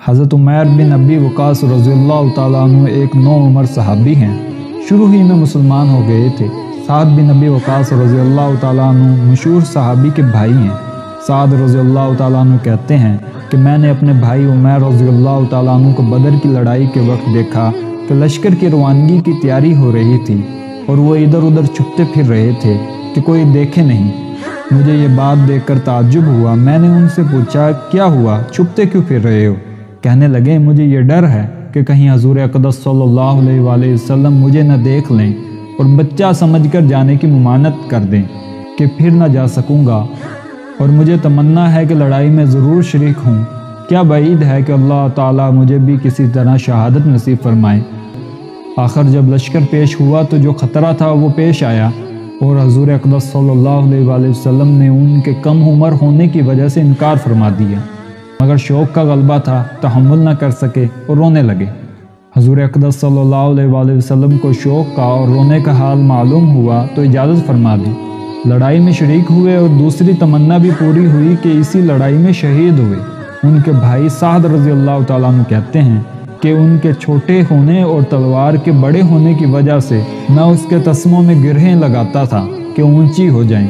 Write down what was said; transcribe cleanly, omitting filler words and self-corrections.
حضرت عمیر بن ابی وقاص رضی اللہ تعالیٰ عنہ ایک نو عمر صحابی ہیں، شروع ہی میں مسلمان ہو گئے تھے۔ سعد بن ابی وقاص رضی اللہ تعالیٰ عنہ مشہور صحابی کے بھائی ہیں۔ سعد رضی اللہ تعالیٰ عنہ کہتے ہیں کہ میں نے اپنے بھائی عمیر رضی اللہ تعالیٰ عنہ کو بدر کی لڑائی کے وقت دیکھا کہ لشکر کی روانگی کی تیاری ہو رہی تھی اور وہ ادھر ادھر چھپتے پھر رہے تھے کہ کوئی دیکھے نہیں۔ مجھے یہ بات دیکھ کر تعجب ہوا۔ میں نے ان سے پوچھا کیا ہوا، چھپتے کیوں پھر رہے ہو؟ کہنے لگے مجھے یہ ڈر ہے کہ کہیں حضور اقدس صلی اللہ علیہ وآلہ وسلم مجھے نہ دیکھ لیں اور بچہ سمجھ کر جانے کی ممانعت کر دیں کہ پھر نہ جا سکوں گا، اور مجھے تمنا ہے کہ لڑائی میں ضرور شریک ہوں۔ کیا بعید ہے کہ اللہ تعالیٰ مجھے بھی کسی طرح شہادت نصیب فرمائے۔ آخر جب لشکر پیش ہوا تو جو خطرہ تھا وہ پیش آیا، اور حضور اقدس صلی اللہ علیہ وآلہ وسلم نے ان کے کم عمر ہونے کی وجہ سے انکار فرما دیا، مگر شوق کا غلبہ تھا، تحمل نہ کر سکے اور رونے لگے۔ حضور اقدس صلی اللہ علیہ وآلہ وسلم کو شوق کا اور رونے کا حال معلوم ہوا تو اجازت فرما دی۔ لڑائی میں شریک ہوئے اور دوسری تمنا بھی پوری ہوئی کہ اسی لڑائی میں شہید ہوئے۔ ان کے بھائی سعد رضی اللہ تعالیٰ عنہ کہتے ہیں کہ ان کے چھوٹے ہونے اور تلوار کے بڑے ہونے کی وجہ سے میں اس کے تسموں میں گرہیں لگاتا تھا کہ اونچی ہو جائیں۔